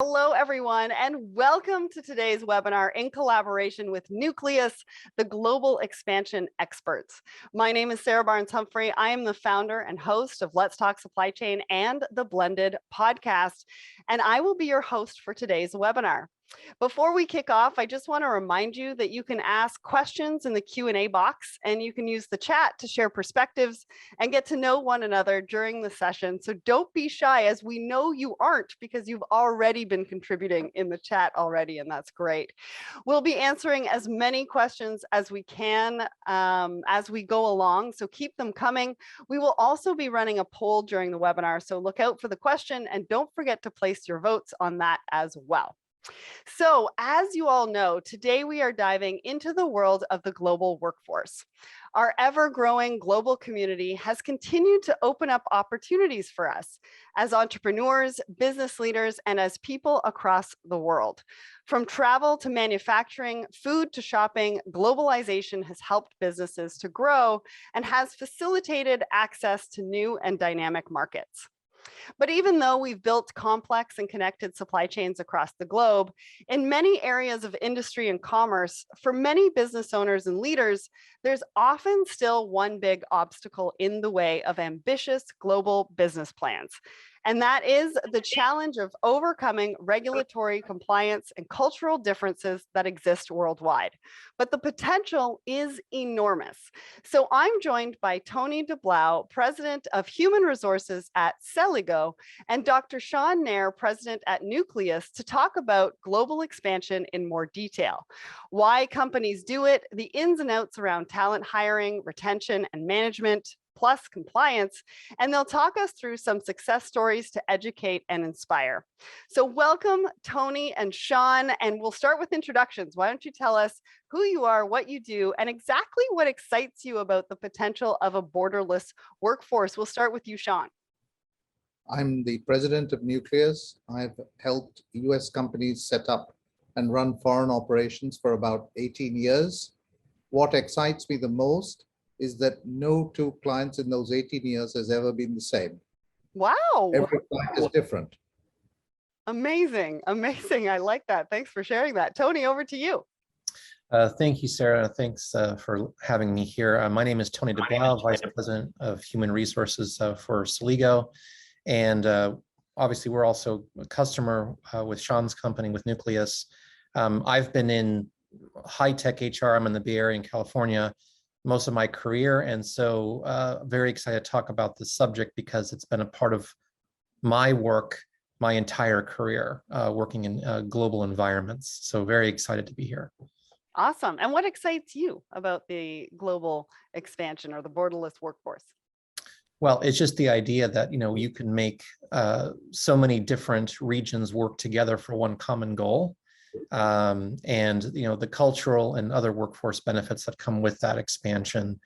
Hello, everyone, and welcome to today's webinar in collaboration with Nucleus, the Global Expansion Experts. My name is Sarah Barnes-Humphrey. I am the founder and host of Let's Talk Supply Chain and the Blended podcast, and I will be your host for today's webinar. Before we kick off, I just want to remind you that you can ask questions in the Q&A box, and you can use the chat to share perspectives and get to know one another during the session. So don't be shy, as we know you aren't, because you've already been contributing in the chat already, and that's great. We'll be answering as many questions as we can as we go along, so keep them coming. We will also be running a poll during the webinar, so look out for the question and don't forget to place your votes on that as well. So, as you all know, today we are diving into the world of the global workforce. Our ever-growing global community has continued to open up opportunities for us as entrepreneurs, business leaders, and as people across the world. From travel to manufacturing, food to shopping, globalization has helped businesses to grow and has facilitated access to new and dynamic markets. But even though we've built complex and connected supply chains across the globe, in many areas of industry and commerce, for many business owners and leaders, there's often still one big obstacle in the way of ambitious global business plans. And that is the challenge of overcoming regulatory compliance and cultural differences that exist worldwide. But the potential is enormous. So I'm joined by Tony De Blau, President of Human Resources at Selligo, and Dr. Sean Nair, President at Nucleus, to talk about global expansion in more detail, why companies do it, the ins and outs around talent hiring, retention, and management, plus compliance, and they'll talk us through some success stories to educate and inspire. So welcome, Tony and Sean, and we'll start with introductions. Why don't you tell us who you are, what you do, and exactly what excites you about the potential of a borderless workforce? We'll start with you, Sean. I'm the president of Nucleus. I've helped US companies set up and run foreign operations for about 18 years. What excites me the most is that no two clients in those 18 years has ever been the same. Wow. Every client is different. Amazing, amazing. I like that. Thanks for sharing that. Tony, over to you. Thank you, Sarah. Thanks for having me here. My name is Tony De Blau, Vice President of Human Resources for Selligo. And obviously, we're also a customer with Sean's company, with Nucleus. I've been in high-tech HR. I'm in the Bay Area in California most of my career. And so very excited to talk about this subject because it's been a part of my work my entire career, working in global environments. So very excited to be here. Awesome. And what excites you about the global expansion or the borderless workforce? Well, it's just the idea that, you can make so many different regions work together for one common goal. And, the cultural and other workforce benefits that come with that expansion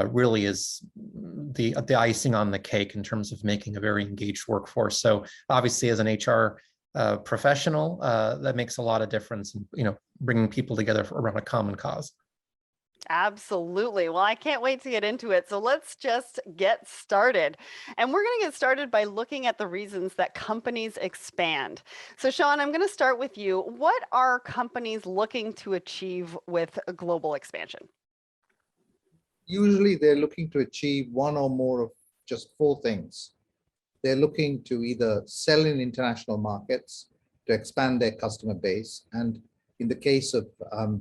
really is the icing on the cake in terms of making a very engaged workforce. So obviously, as an HR professional, that makes a lot of difference in, bringing people together around a common cause. Absolutely. Well, I can't wait to get into it. So let's just get started. And we're going to get started by looking at the reasons that companies expand. So Sean, I'm going to start with you. What are companies looking to achieve with a global expansion? Usually they're looking to achieve one or more of just four things. They're looking to either sell in international markets, to expand their customer base, and in the case of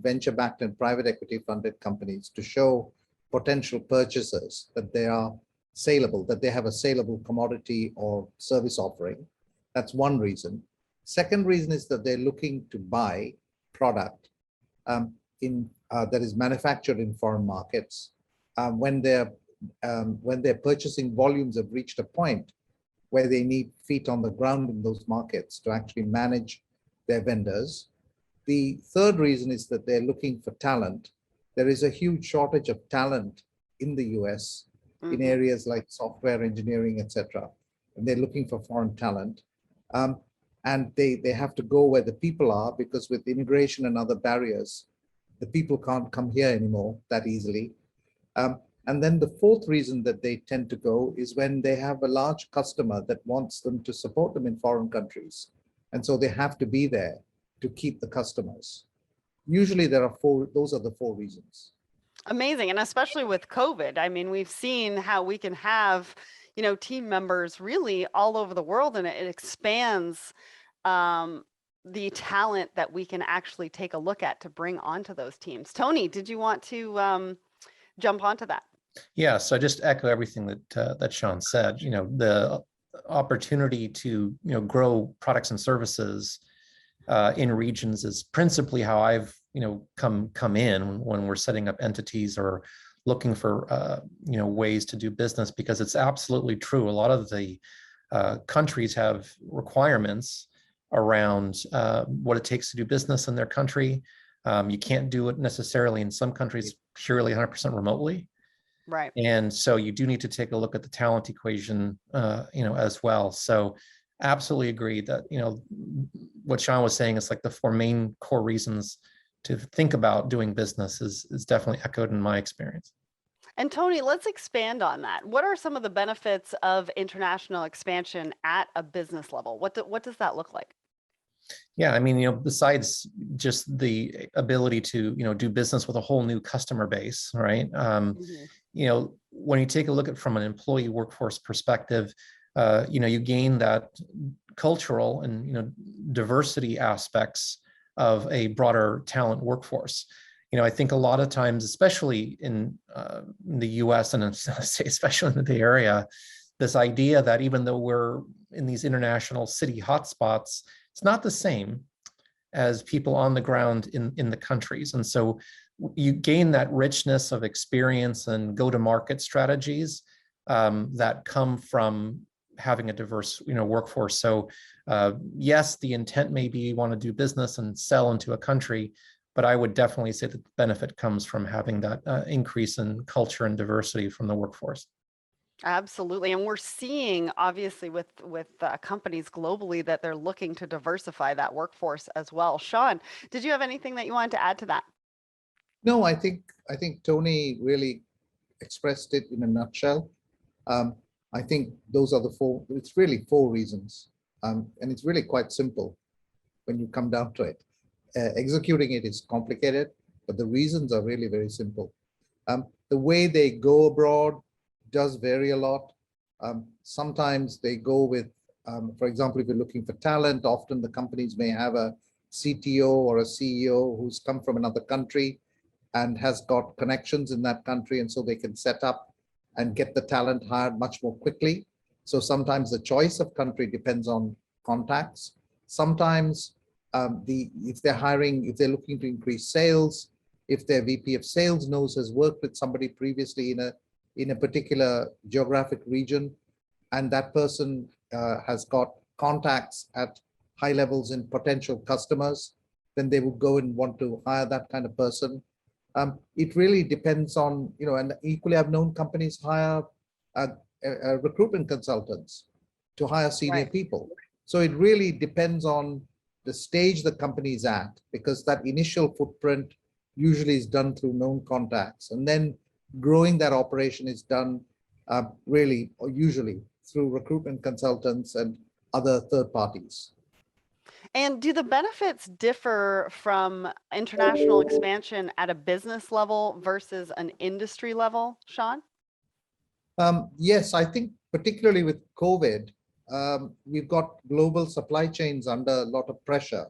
venture-backed and private equity-funded companies, to show potential purchasers that they are saleable, that they have a saleable commodity or service offering. That's one reason. Second reason is that they're looking to buy product that is manufactured in foreign markets when their purchasing volumes have reached a point where they need feet on the ground in those markets to actually manage their vendors. The third reason is that they're looking for talent. There is a huge shortage of talent in the US in areas like software engineering, etc. And they're looking for foreign talent. And they have to go where the people are, because with immigration and other barriers, the people can't come here anymore that easily. And then the fourth reason that they tend to go is when they have a large customer that wants them to support them in foreign countries. And so they have to be there to keep the customers. Usually there are those are the four reasons. Amazing. And especially with COVID, I mean, we've seen how we can have, team members really all over the world, and it expands the talent that we can actually take a look at to bring onto those teams. Tony, did you want to jump onto that? Yeah, so I just echo everything that Sean said. The opportunity to grow products and services in regions is principally how I've come in when we're setting up entities or looking for ways to do business, because it's absolutely true. A lot of the countries have requirements around what it takes to do business in their country. You can't do it necessarily in some countries purely 100% remotely. Right. And so you do need to take a look at the talent equation, as well. So absolutely agree that, what Sean was saying is like the four main core reasons to think about doing business is definitely echoed in my experience. And Tony, let's expand on that. What are some of the benefits of international expansion at a business level? What does that look like? Yeah, I mean, besides just the ability to, do business with a whole new customer base, right? When you take a look at from an employee workforce perspective, you gain that cultural and, diversity aspects of a broader talent workforce. I think a lot of times, especially in the US and especially in the Bay Area, this idea that even though we're in these international city hotspots, it's not the same as people on the ground in the countries. And so you gain that richness of experience and go-to-market strategies that come from having a diverse, workforce. So yes, the intent may be you want to do business and sell into a country, but I would definitely say that the benefit comes from having that increase in culture and diversity from the workforce. Absolutely. And we're seeing, obviously, with companies globally that they're looking to diversify that workforce as well. Sean, did you have anything that you wanted to add to that? No, I think Tony really expressed it in a nutshell. I think those are the four. It's really four reasons, and it's really quite simple when you come down to it. Executing it is complicated, but the reasons are really very simple. The way they go abroad does vary a lot. Sometimes they go with, for example, if you're looking for talent, often the companies may have a CTO or a CEO who's come from another country and has got connections in that country, and so they can set up and get the talent hired much more quickly. So sometimes the choice of country depends on contacts. Sometimes if they're looking to increase sales, if their VP of sales has worked with somebody previously in a particular geographic region, and that person has got contacts at high levels in potential customers, then they would go and want to hire that kind of person. It really depends on, and equally I've known companies hire recruitment consultants to hire senior people. So it really depends on the stage the company is at, because that initial footprint usually is done through known contacts, and then growing that operation is done really or usually through recruitment consultants and other third parties. And do the benefits differ from international expansion at a business level versus an industry level, Sean? Yes, I think particularly with COVID, we've got global supply chains under a lot of pressure.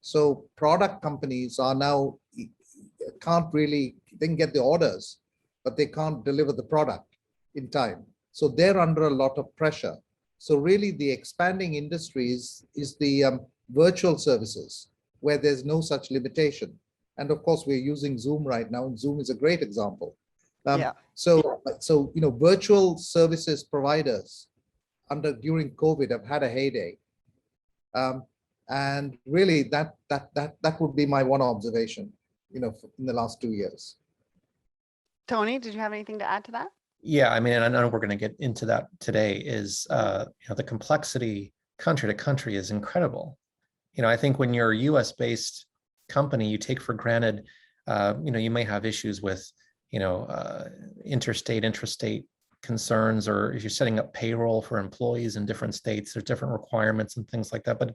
So product companies are now they can get the orders, but they can't deliver the product in time. So they're under a lot of pressure. So really the expanding industries is the virtual services where there's no such limitation. And of course, we're using Zoom right now, and Zoom is a great example. So virtual services providers during COVID have had a heyday. And really that would be my one observation, in the last 2 years. Tony, did you have anything to add to that? Yeah, I mean, and I know we're going to get into that today, is the complexity country to country is incredible. I think when you're a US based company, you take for granted, you may have issues with, interstate, intrastate concerns, or if you're setting up payroll for employees in different states, there's different requirements and things like that. But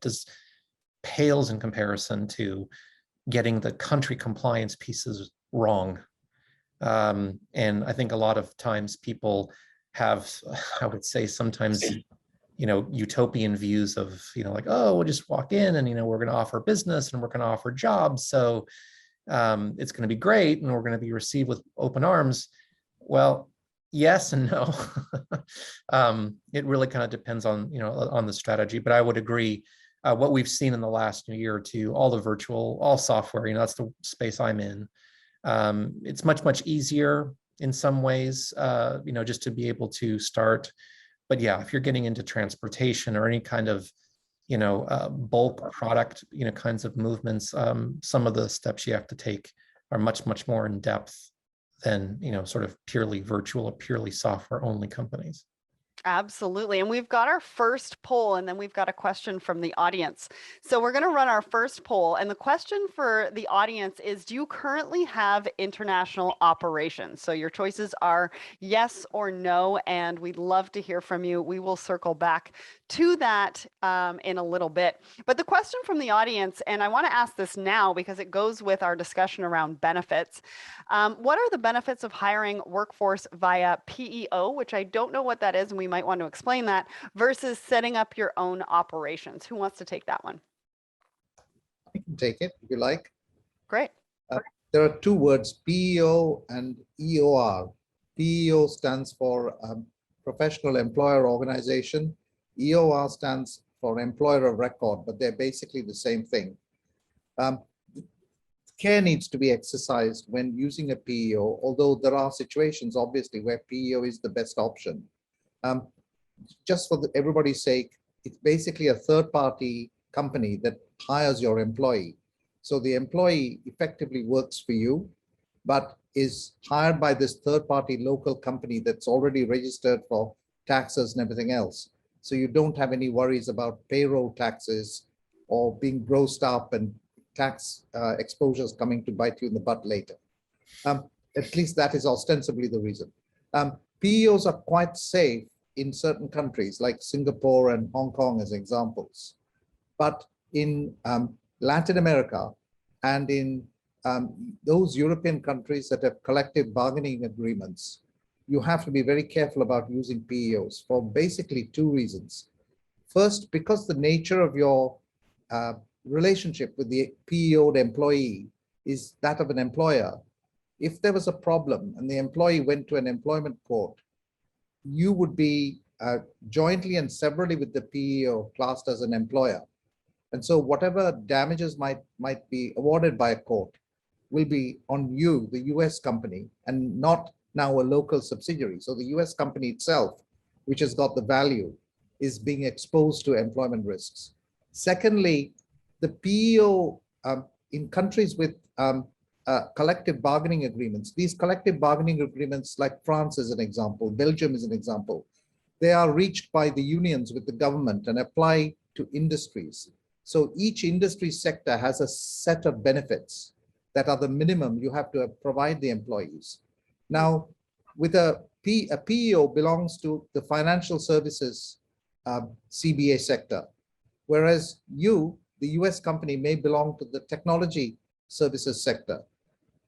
pales in comparison to getting the country compliance pieces wrong. And I think a lot of times people have, I would say sometimes, utopian views of, like, oh, we'll just walk in and, we're going to offer business and we're going to offer jobs. So it's going to be great and we're going to be received with open arms. Well, yes and no. It really kind of depends on, on the strategy, but I would agree. What we've seen in the last year or two, all the virtual, all software, that's the space I'm in. It's much easier in some ways, just to be able to start. But yeah, if you're getting into transportation or any kind of, bulk product, kinds of movements, some of the steps you have to take are much more in depth than, sort of purely virtual or purely software only companies. Absolutely. And we've got our first poll, and then we've got a question from the audience. So we're going to run our first poll. And the question for the audience is, do you currently have international operations? So your choices are yes or no, and we'd love to hear from you. We will circle back to that in a little bit. But the question from the audience, and I want to ask this now because it goes with our discussion around benefits. What are the benefits of hiring workforce via PEO, which I don't know what that is, and we might want to explain that, versus setting up your own operations? Who wants to take that one? I can take it if you like. Great. There are two words, PEO and EOR. PEO stands for Professional Employer Organization. EOR stands for Employer of Record, but they're basically the same thing. Care needs to be exercised when using a PEO, although there are situations, obviously, where PEO is the best option. Just for everybody's sake, it's basically a third-party company that hires your employee. So the employee effectively works for you, but is hired by this third-party local company that's already registered for taxes and everything else. So you don't have any worries about payroll taxes or being grossed up and tax exposures coming to bite you in the butt later. At least that is ostensibly the reason. PEOs are quite safe in certain countries like Singapore and Hong Kong as examples. But in Latin America and in those European countries that have collective bargaining agreements, you have to be very careful about using PEOs for basically two reasons. First, because the nature of your relationship with the PEO'd employee is that of an employer. If there was a problem and the employee went to an employment court, you would be jointly and severally with the PEO classed as an employer. And so whatever damages might be awarded by a court will be on you, the US company, and not now a local subsidiary. So the US company itself, which has got the value, is being exposed to employment risks. Secondly, the PEO in countries with collective bargaining agreements, these collective bargaining agreements, like France is an example, Belgium is an example, they are reached by the unions with the government and apply to industries. So each industry sector has a set of benefits that are the minimum you have to provide the employees. Now, with a PEO belongs to the financial services CBA sector, whereas you, the US company, may belong to the technology services sector.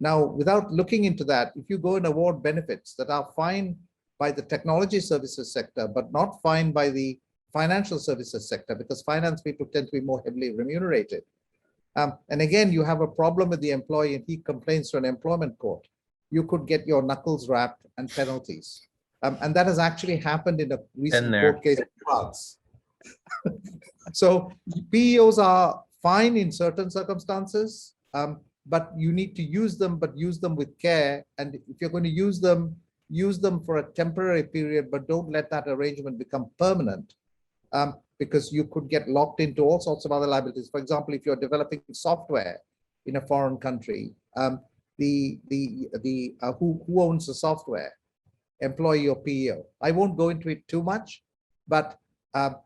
Now, without looking into that, if you go and award benefits that are fine by the technology services sector, but not fine by the financial services sector, because finance people tend to be more heavily remunerated. And again, you have a problem with the employee and he complains to an employment court, you could get your knuckles wrapped and penalties. And that has actually happened in a recent court case in France. So PEOs are fine in certain circumstances, but you need to use them, but use them with care. And if you're going to use them for a temporary period, but don't let that arrangement become permanent, because you could get locked into all sorts of other liabilities. For example, if you're developing software in a foreign country, who owns the software, employee or PEO? I won't go into it too much, but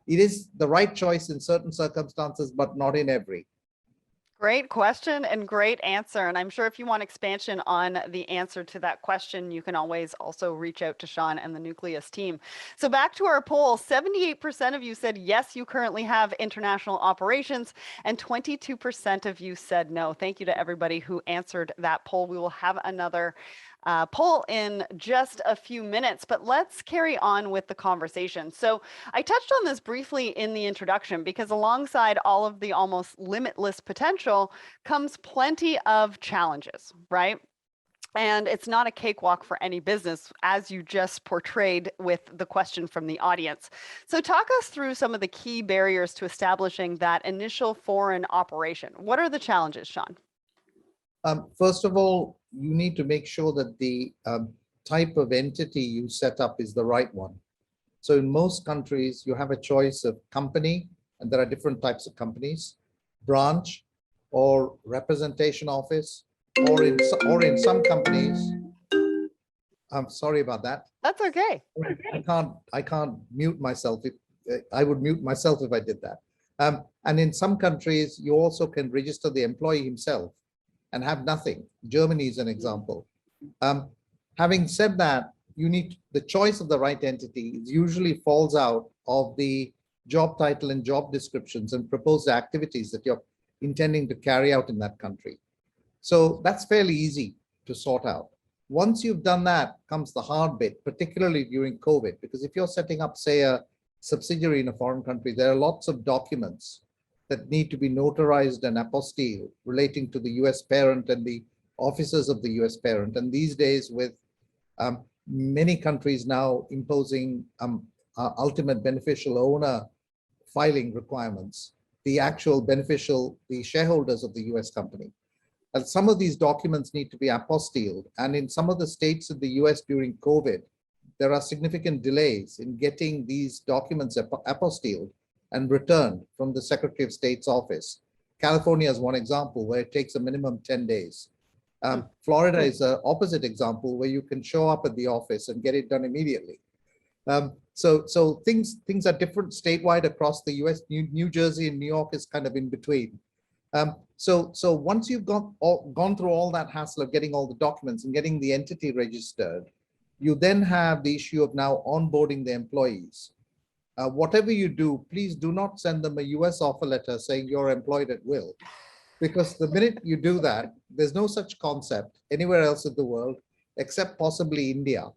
it is the right choice in certain circumstances, but not in every. Great question and great answer. And I'm sure if you want expansion on the answer to that question, you can always also reach out to Sean and the Nucleus team. So back to our poll, 78% of you said yes, you currently have international operations, and 22% of you said no. Thank you to everybody who answered that poll. We will have another poll in just a few minutes, but let's carry on with the conversation. So I touched on this briefly in the introduction because alongside all of the almost limitless potential comes plenty of challenges, right? And it's not a cakewalk for any business, as you just portrayed with the question from the audience. So talk us through some of the key barriers to establishing that initial foreign operation. What are the challenges, Sean? First of all, you need to make sure that the type of entity you set up is the right one. So in most countries, you have a choice of company, and there are different types of companies, branch or representation office, or in some companies, I'm sorry about that. That's okay. I can't mute myself. I would mute myself if I did that. And in some countries, you also can register the employee himself and have nothing. Germany is an example. Having said that, the choice of the right entity usually falls out of the job title and job descriptions and proposed activities that you're intending to carry out in that country. So that's fairly easy to sort out. Once you've done that comes the hard bit, particularly during COVID, because if you're setting up, say, a subsidiary in a foreign country, there are lots of documents that need to be notarized and apostille relating to the US parent and the officers of the US parent. And these days, with many countries now imposing ultimate beneficial owner filing requirements, the actual the shareholders of the US company. And some of these documents need to be apostilled. And in some of the states of the US during COVID, there are significant delays in getting these documents apostilled and returned from the Secretary of State's office. California is one example where it takes a minimum 10 days. Florida is an opposite example where you can show up at the office and get it done immediately. So things are different statewide across the US. New Jersey and New York is kind of in between. So once you've gone through all that hassle of getting all the documents and getting the entity registered, you then have the issue of now onboarding the employees. Whatever you do, please do not send them a US offer letter saying you're employed at will. Because the minute you do that, there's no such concept anywhere else in the world, except possibly India.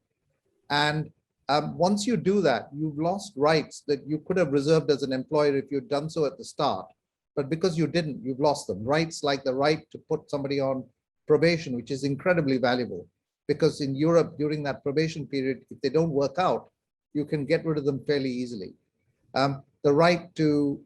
And once you do that, you've lost rights that you could have reserved as an employer if you'd done so at the start. But because you didn't, you've lost them. Rights like the right to put somebody on probation, which is incredibly valuable. Because in Europe, during that probation period, if they don't work out, you can get rid of them fairly easily. The right to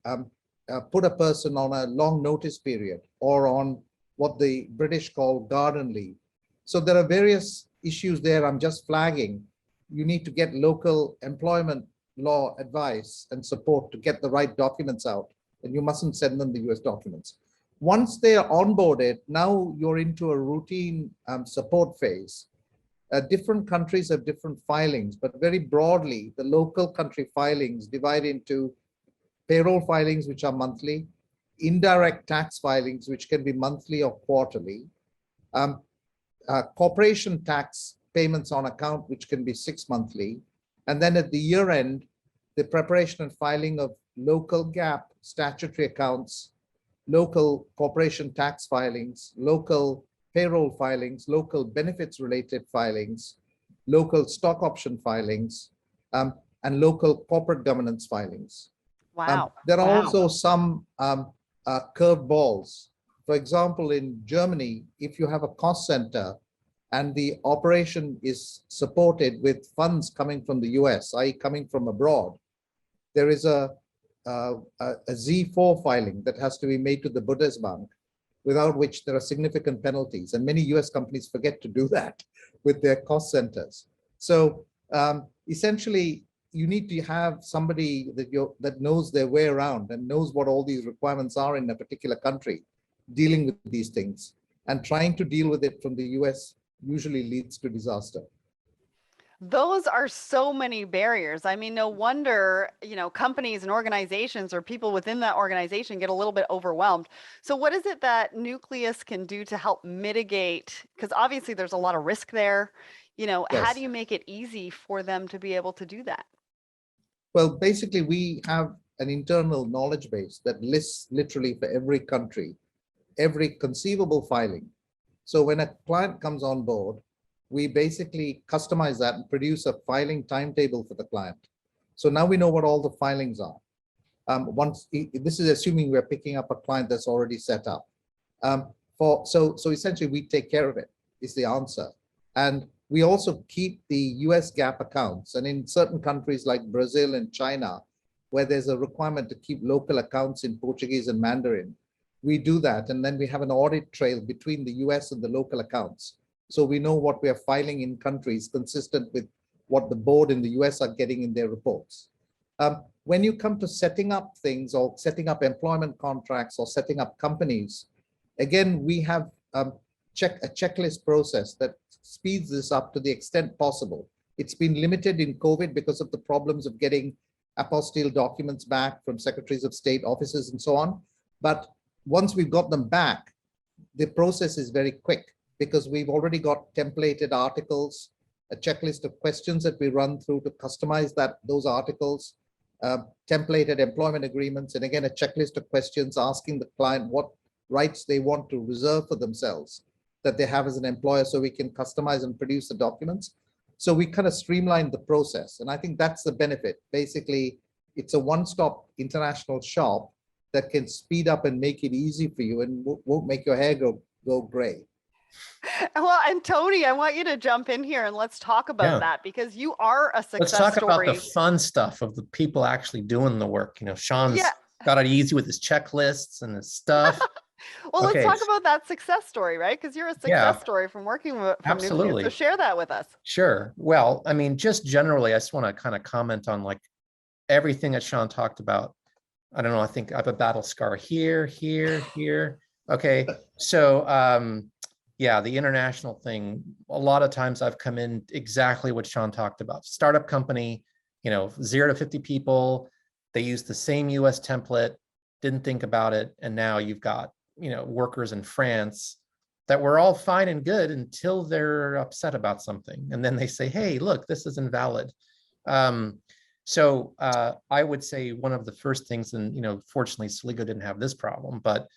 put a person on a long notice period or on what the British call garden leave. So there are various issues there I'm just flagging. You need to get local employment law advice and support to get the right documents out, and you mustn't send them the US documents. Once they are onboarded, now you're into a routine support phase. Different countries have different filings, but very broadly, the local country filings divide into payroll filings, which are monthly, indirect tax filings, which can be monthly or quarterly, corporation tax payments on account, which can be 6 monthly, and then at the year end, the preparation and filing of local GAAP statutory accounts, local corporation tax filings, local payroll filings, local benefits related filings, local stock option filings, and local corporate governance filings. Wow. There are also some curved balls. For example, in Germany, if you have a cost center and the operation is supported with funds coming from the US, i.e. coming from abroad, there is a Z4 filing that has to be made to the Bundesbank, without which there are significant penalties. And many US companies forget to do that with their cost centers. So essentially, you need to have somebody that knows their way around and knows what all these requirements are in a particular country, dealing with these things. And trying to deal with it from the US usually leads to disaster. Those are so many barriers. I mean, no wonder, companies and organizations or people within that organization get a little bit overwhelmed. So what is it that Nucleus can do to help mitigate? Because obviously there's a lot of risk there. How do Yes. you make it easy for them to be able to do that? Well, basically, we have an internal knowledge base that lists literally for every country, every conceivable filing. So when a client comes on board, we basically customize that and produce a filing timetable for the client. So now we know what all the filings are. This is assuming we're picking up a client that's already set up. So essentially we take care of it is the answer. And we also keep the US GAAP accounts. And in certain countries like Brazil and China, where there's a requirement to keep local accounts in Portuguese and Mandarin, we do that. And then we have an audit trail between the US and the local accounts. So we know what we are filing in countries consistent with what the board in the US are getting in their reports. When you come to setting up things or setting up employment contracts or setting up companies, again, we have a checklist process that speeds this up to the extent possible. It's been limited in COVID because of the problems of getting apostille documents back from secretaries of state offices and so on. But once we've got them back, the process is very quick because we've already got templated articles, a checklist of questions that we run through to customize those articles, templated employment agreements, and again, a checklist of questions asking the client what rights they want to reserve for themselves that they have as an employer, so we can customize and produce the documents. So we kind of streamline the process. And I think that's the benefit. Basically, it's a one-stop international shop that can speed up and make it easy for you and won't make your hair go gray. Well, and Tony, I want you to jump in here and let's talk about that, because you are a success Let's talk about story. the fun stuff of the people actually doing the work. Sean's Yeah. got it easy with his checklists and his stuff. Well, Okay. let's talk about that success story, right? Because you're a success story from working with Absolutely. Nucleus. So share that with us. Sure. Well, I mean, just generally, I just want to kind of comment on like everything that Sean talked about. I don't know. I think I have a battle scar here, here, here. Okay. So, yeah, the international thing, a lot of times I've come in exactly what Sean talked about. Startup company, 0 to 50 people. They use the same US template, didn't think about it. And now you've got, workers in France that were all fine and good until they're upset about something. And then they say, hey, look, this is invalid. So I would say one of the first things, and, fortunately, Selligo didn't have this problem, but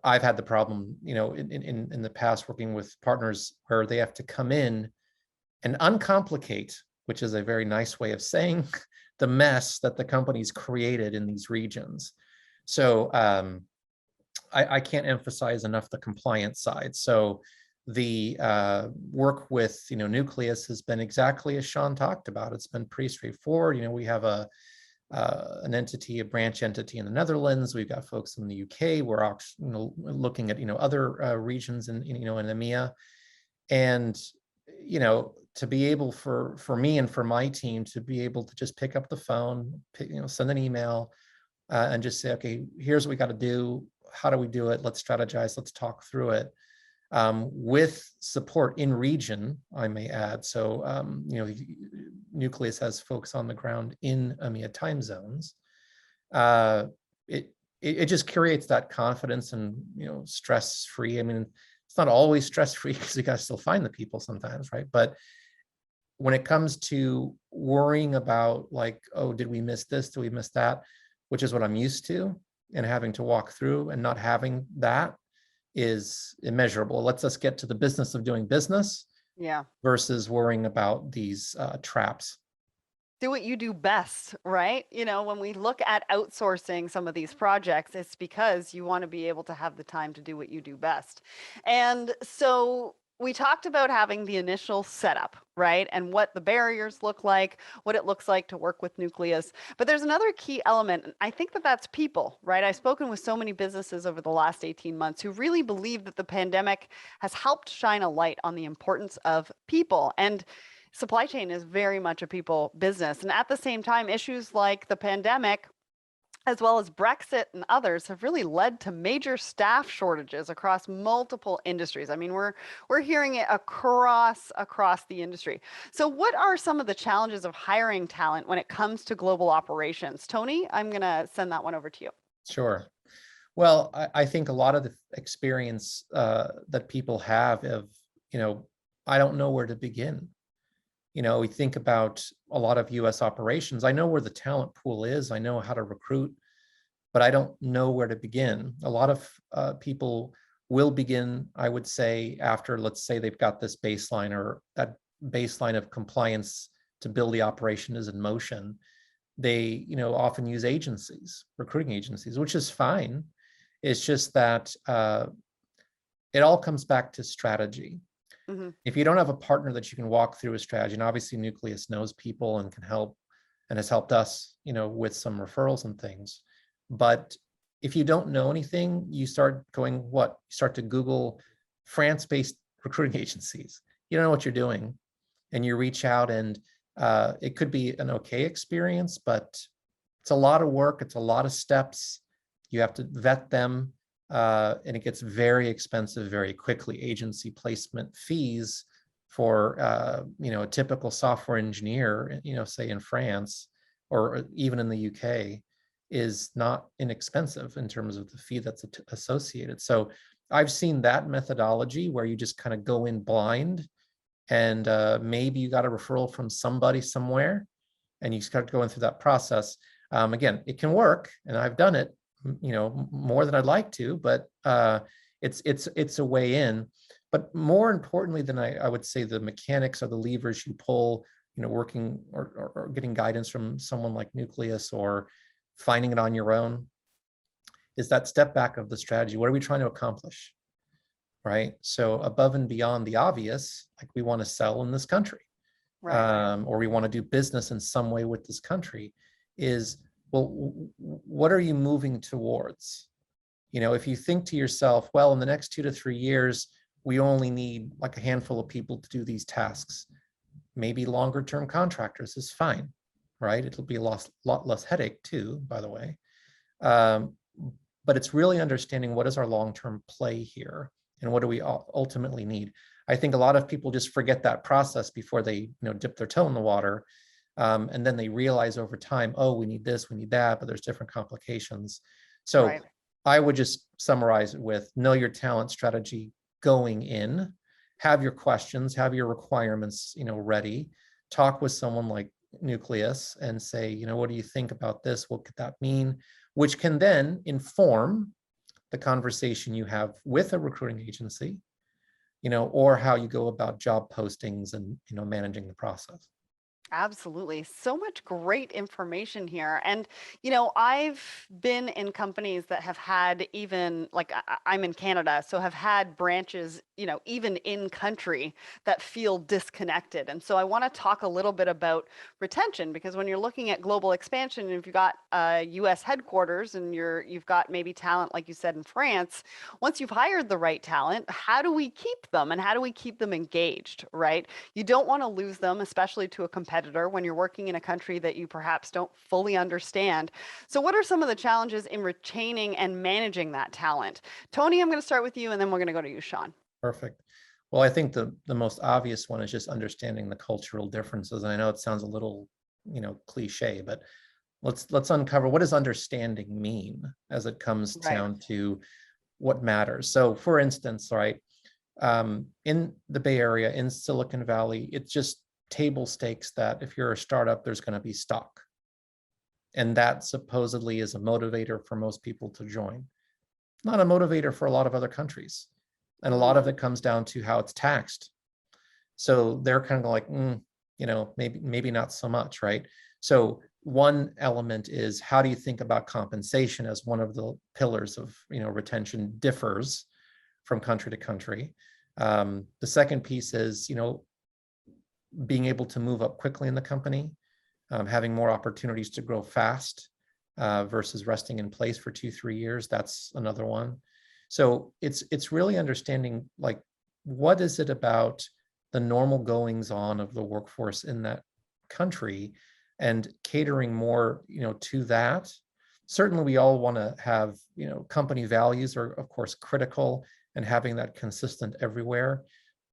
I've had the problem, in the past working with partners where they have to come in and uncomplicate, which is a very nice way of saying the mess that the company's created in these regions. So I can't emphasize enough the compliance side. So the work with Nucleus has been exactly as Sean talked about. It's been pretty straightforward. We have an entity, a branch entity in the Netherlands. We've got folks in the UK. We're looking at other regions in EMEA, and to be able for me and for my team to be able to just pick up the phone, send an email, and just say, okay, here's what we got to do. How do we do it? Let's strategize. Let's talk through it. With support in region, I may add. So, Nucleus has folks on the ground in EMEA time zones. It just creates that confidence and, stress-free. I mean, it's not always stress-free because you got to still find the people sometimes, right? But when it comes to worrying about like, oh, did we miss this? Did we miss that? Which is what I'm used to, and having to walk through and not having that is immeasurable. It lets us get to the business of doing business, versus worrying about these traps. Do what you do best, right? When we look at outsourcing some of these projects, it's because you want to be able to have the time to do what you do best. And so we talked about having the initial setup, right? And what the barriers look like, what it looks like to work with Nucleus. But there's another key element, and I think that that's people, right? I've spoken with so many businesses over the last 18 months who really believe that the pandemic has helped shine a light on the importance of people. And supply chain is very much a people business. And at the same time, issues like the pandemic as well as Brexit and others, have really led to major staff shortages across multiple industries. I mean, we're hearing it across the industry. So what are some of the challenges of hiring talent when it comes to global operations? Tony, I'm going to send that one over to you. Sure. Well, I think a lot of the experience that people have of, I don't know where to begin. We think about a lot of US operations. I know where the talent pool is. I know how to recruit, but I don't know where to begin. A lot of people will begin, I would say, after, let's say they've got this baseline, or that baseline of compliance to build the operation is in motion. They, often use agencies, recruiting agencies, which is fine. It's just that it all comes back to strategy. Mm-hmm. If you don't have a partner that you can walk through a strategy, and obviously Nucleus knows people and can help and has helped us, with some referrals and things. But if you don't know anything, you start going, You start to Google France-based recruiting agencies. You don't know what you're doing. And you reach out, and it could be an okay experience, but it's a lot of work. It's a lot of steps. You have to vet them. And it gets very expensive very quickly. Agency placement fees for a typical software engineer, say in France or even in the UK, is not inexpensive in terms of the fee that's associated. So I've seen that methodology where you just kind of go in blind, and maybe you got a referral from somebody somewhere, and you start going through that process. Again, it can work, and I've done it, more than I'd like to, but it's a way in. But more importantly than I would say the mechanics or the levers you pull, working or getting guidance from someone like Nucleus or finding it on your own, is that step back of the strategy. What are we trying to accomplish? Right? So above and beyond the obvious, like we want to sell in this country, Right. or we want to do business in some way with this country, is, well, what are you moving towards? If you think to yourself, well, in the next 2 to 3 years, we only need like a handful of people to do these tasks. Maybe longer term contractors is fine, right? It'll be a lot less headache too, by the way. But it's really understanding what is our long-term play here, and what do we ultimately need. I think a lot of people just forget that process before they dip their toe in the water. And then they realize over time, oh, we need this, we need that, but there's different complications. So Right. I would just summarize it with know your talent strategy going in, have your questions, have your requirements, ready, talk with someone like Nucleus and say, what do you think about this? What could that mean? Which can then inform the conversation you have with a recruiting agency, or how you go about job postings and, managing the process. Absolutely. So much great information here. And, I've been in companies that have had, even like I'm in Canada, so have had branches, even in country, that feel disconnected. And so I want to talk a little bit about retention, because when you're looking at global expansion, if you've got US headquarters and you've got maybe talent, like you said, in France, once you've hired the right talent, how do we keep them, and how do we keep them engaged, right? You don't want to lose them, especially to a competitor, when you're working in a country that you perhaps don't fully understand. So what are some of the challenges in retaining and managing that talent? Tony, I'm going to start with you, and then we're going to go to you, Sean. Perfect. Well, I think the most obvious one is just understanding the cultural differences. And I know it sounds a little, cliche, but let's uncover, what does understanding mean as it comes Right. down to what matters. So for instance, right, in the Bay Area, in Silicon Valley, it's just table stakes that if you're a startup, there's going to be stock. And that supposedly is a motivator for most people to join. Not a motivator for a lot of other countries. And a lot of it comes down to how it's taxed. So they're kind of like, maybe not so much, right? So one element is, how do you think about compensation as one of the pillars of retention differs from country to country. The second piece is, being able to move up quickly in the company, having more opportunities to grow fast versus resting in place for 2-3 years. That's another one. So it's really understanding, like, what is it about the normal goings on of the workforce in that country, and catering more, to that, certainly we all want to have, company values are of course critical and having that consistent everywhere.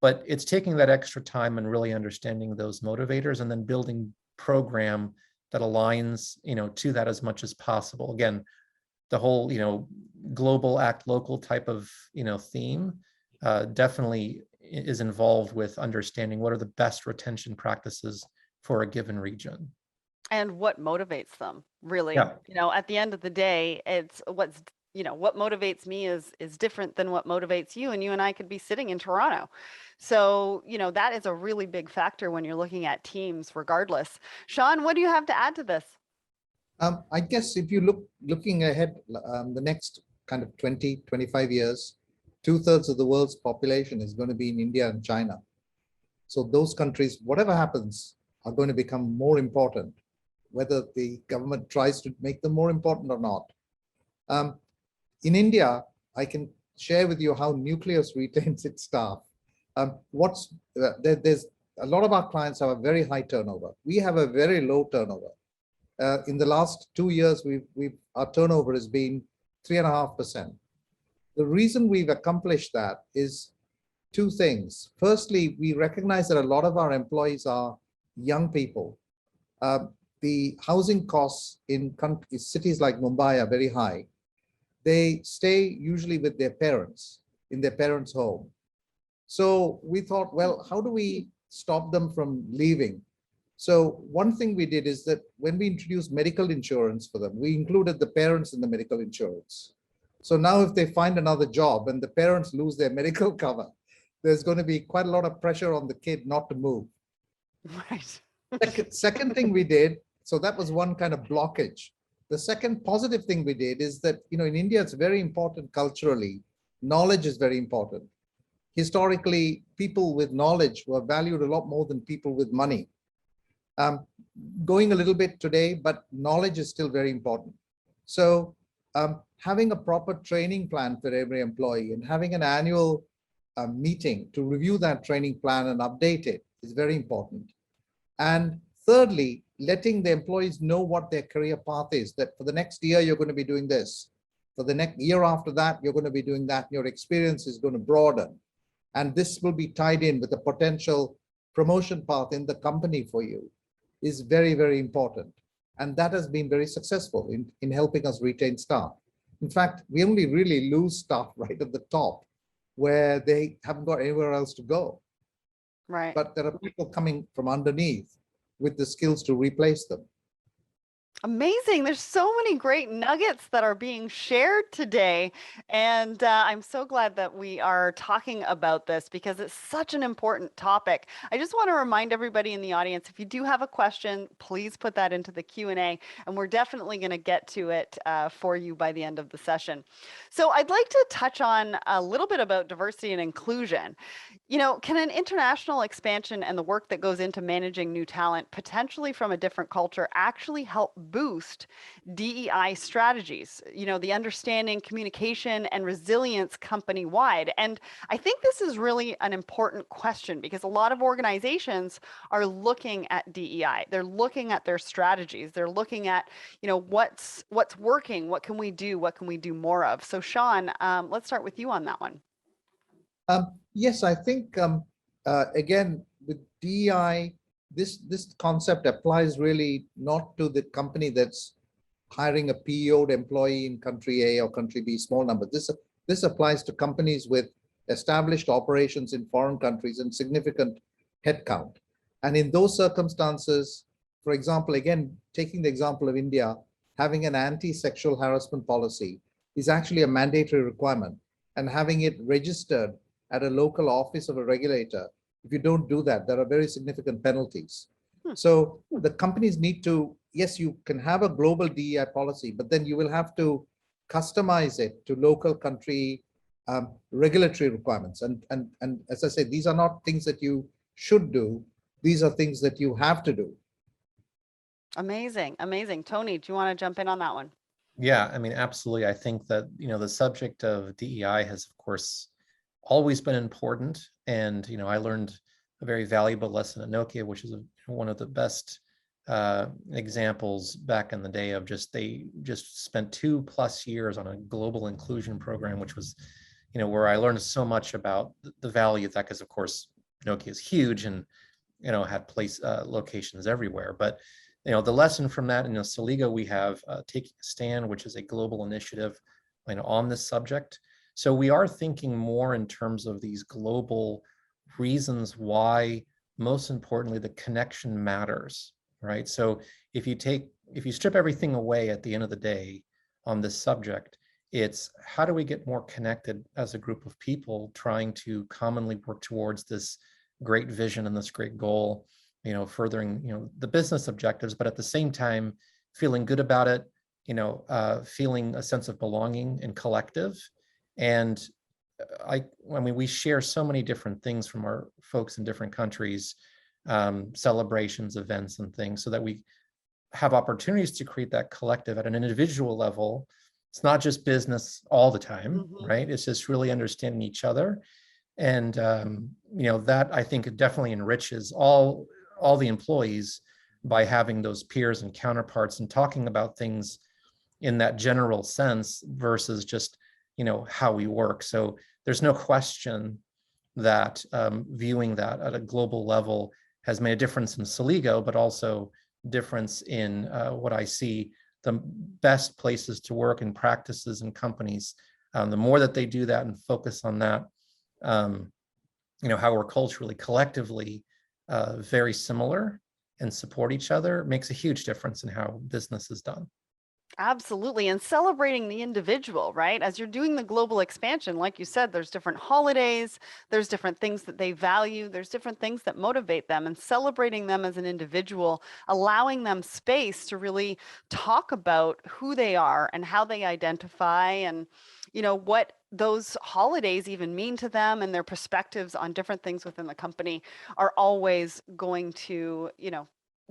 But it's taking that extra time and really understanding those motivators and then building program that aligns, to that as much as possible. Again, the whole, global act local type of, theme definitely is involved with understanding what are the best retention practices for a given region. And what motivates them, really. Yeah. At the end of the day, it's what motivates me is different than what motivates you, and you and I could be sitting in Toronto. So, that is a really big factor when you're looking at teams regardless. Sean, what do you have to add to this? I guess if you looking ahead, the next kind of 20, 25 years, 2/3 of the world's population is going to be in India and China. So those countries, whatever happens, are going to become more important, whether the government tries to make them more important or not. In India, I can share with you how Nucleus retains its staff. There's a lot of our clients have a very high turnover. We have a very low turnover. In the last 2 years, our turnover has been 3.5%. The reason we've accomplished that is two things. Firstly, we recognize that a lot of our employees are young people. The housing costs in cities like Mumbai are very high. They stay usually with their parents, in their parents' home. So we thought, well, how do we stop them from leaving? So one thing we did is that when we introduced medical insurance for them, we included the parents in the medical insurance. So now if they find another job and the parents lose their medical cover, there's going to be quite a lot of pressure on the kid not to move. Right. Second thing we did, so that was one kind of blockage. The second positive thing we did is that, in India, it's very important culturally. Knowledge is very important. Historically, people with knowledge were valued a lot more than people with money. Going a little bit today, but knowledge is still very important. So having a proper training plan for every employee and having an annual meeting to review that training plan and update it is very important. And thirdly, letting the employees know what their career path is, that for the next year, you're going to be doing this. For the next year after that, you're going to be doing that. Your experience is going to broaden. And this will be tied in with a potential promotion path in the company for you is very, very important. And that has been very successful in helping us retain staff. In fact, we only really lose staff right at the top where they haven't got anywhere else to go. Right. But there are people coming from underneath with the skills to replace them. Amazing. There's so many great nuggets that are being shared today. And I'm so glad that we are talking about this because it's such an important topic. I just want to remind everybody in the audience, if you do have a question, please put that into the Q&A, and we're definitely going to get to it for you by the end of the session. So I'd like to touch on a little bit about diversity and inclusion. Can an international expansion and the work that goes into managing new talent, potentially from a different culture, actually help boost DEI strategies, the understanding, communication, and resilience company-wide? And I think this is really an important question because a lot of organizations are looking at DEI. They're looking at their strategies. They're looking at, what's working, what can we do, what can we do more of? So Sean, let's start with you on that one. Yes, I think, again, with DEI, this concept applies really not to the company that's hiring a PEO'd employee in country A or country B, small number. This applies to companies with established operations in foreign countries and significant headcount. And in those circumstances, for example, again, taking the example of India, having an anti-sexual harassment policy is actually a mandatory requirement, and having it registered at a local office of a regulator. If you don't do that, there are very significant penalties. So the companies need to, yes, you can have a global DEI policy, but then you will have to customize it to local country regulatory requirements. And as I say, these are not things that you should do. These are things that you have to do. Amazing, amazing. Tony, do you want to jump in on that one? Yeah, I mean, absolutely. I think that, the subject of DEI has, of course, always been important. And, I learned a very valuable lesson at Nokia, which is one of the best examples back in the day of they just spent 2+ years on a global inclusion program, which was, where I learned so much about the value of that, because of course Nokia is huge and had locations everywhere. But the lesson from that, Selligo, we have Taking a Stand, which is a global initiative on this subject. So we are thinking more in terms of these global reasons why, most importantly, the connection matters, right? So if you strip everything away at the end of the day on this subject, it's how do we get more connected as a group of people trying to commonly work towards this great vision and this great goal, furthering, the business objectives, but at the same time, feeling good about it, feeling a sense of belonging and collective. And I mean, we share so many different things from our folks in different countries, celebrations, events, and things, so that we have opportunities to create that collective at an individual level. It's not just business all the time, right? It's just really understanding each other. And, that I think definitely enriches all the employees by having those peers and counterparts and talking about things in that general sense versus just, how we work. So there's no question that viewing that at a global level has made a difference in Selligo, but also difference in what I see the best places to work and practices and companies. The more that they do that and focus on that, how we're culturally, collectively very similar and support each other makes a huge difference in how business is done. Absolutely. And celebrating the individual, right? As you're doing the global expansion, like you said, there's different holidays, there's different things that they value, there's different things that motivate them, and celebrating them as an individual, allowing them space to really talk about who they are and how they identify and, what those holidays even mean to them, and their perspectives on different things within the company are always going to,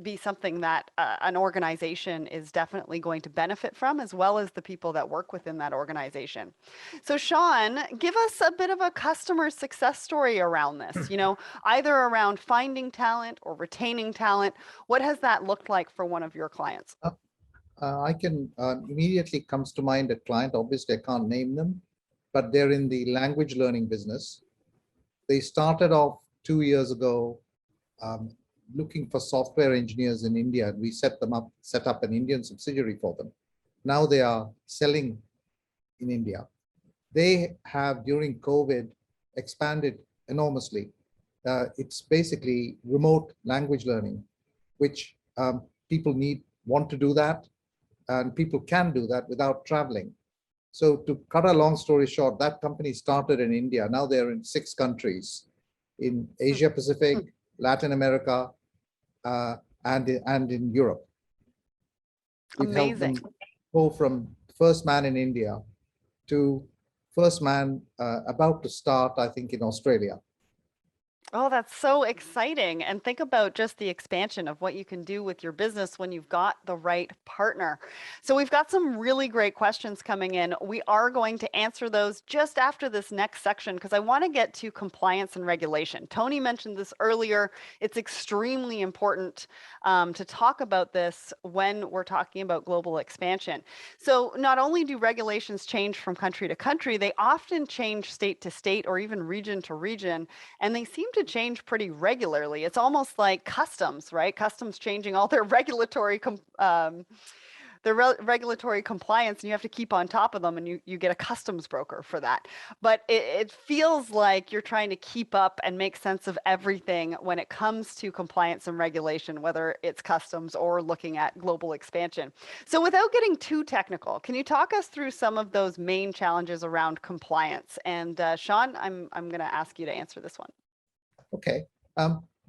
be something that an organization is definitely going to benefit from, as well as the people that work within that organization. So Sean, give us a bit of a customer success story around this, either around finding talent or retaining talent. What has that looked like for one of your clients? I can immediately comes to mind a client. Obviously, I can't name them, but they're in the language learning business. They started off 2 years ago looking for software engineers in India, and we set up an Indian subsidiary for them. Now they are selling in India. They have, during COVID, expanded enormously. It's basically remote language learning, which people want to do that, and people can do that without traveling. So to cut a long story short, that company started in India. Now they're in 6 countries in Asia Pacific, Latin America, and in Europe. We've helped them go from first man in India to first man about to start, I think, in Australia. Oh, that's so exciting. And think about just the expansion of what you can do with your business when you've got the right partner. So we've got some really great questions coming in. We are going to answer those just after this next section, because I want to get to compliance and regulation. Tony mentioned this earlier. It's extremely important to talk about this when we're talking about global expansion. So not only do regulations change from country to country, they often change state to state or even region to region, and they seem to change pretty regularly. It's almost like customs, right? Customs changing all their regulatory compliance, and you have to keep on top of them, and you get a customs broker for that. But it feels like you're trying to keep up and make sense of everything when it comes to compliance and regulation, whether it's customs or looking at global expansion. So without getting too technical, can you talk us through some of those main challenges around compliance? And Sean, I'm going to ask you to answer this one. Okay.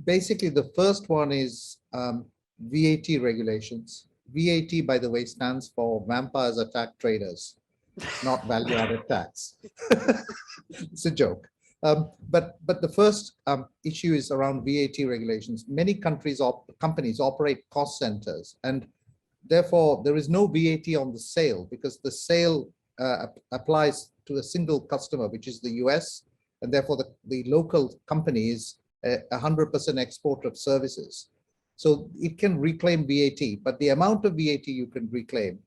Basically, the first one is VAT regulations. VAT, by the way, stands for Vampires Attack Traders, not value-added tax. It's a joke. But the first issue is around VAT regulations. Many companies operate cost centers, and therefore there is no VAT on the sale, because the sale applies to a single customer, which is the US, and therefore the local company is 100% export of services. So it can reclaim VAT, but the amount of VAT you can reclaim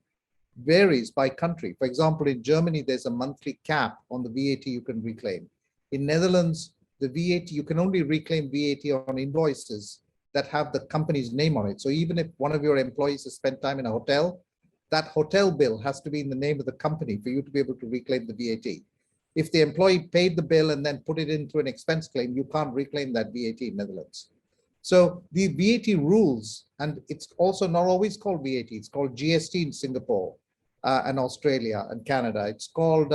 varies by country. For example, in Germany, there's a monthly cap on the VAT you can reclaim. In Netherlands, the VAT, you can only reclaim VAT on invoices that have the company's name on it. So even if one of your employees has spent time in a hotel, that hotel bill has to be in the name of the company for you to be able to reclaim the VAT. If the employee paid the bill and then put it into an expense claim, you can't reclaim that VAT in Netherlands. So the VAT rules, and it's also not always called VAT, it's called GST in Singapore and Australia and Canada. It's called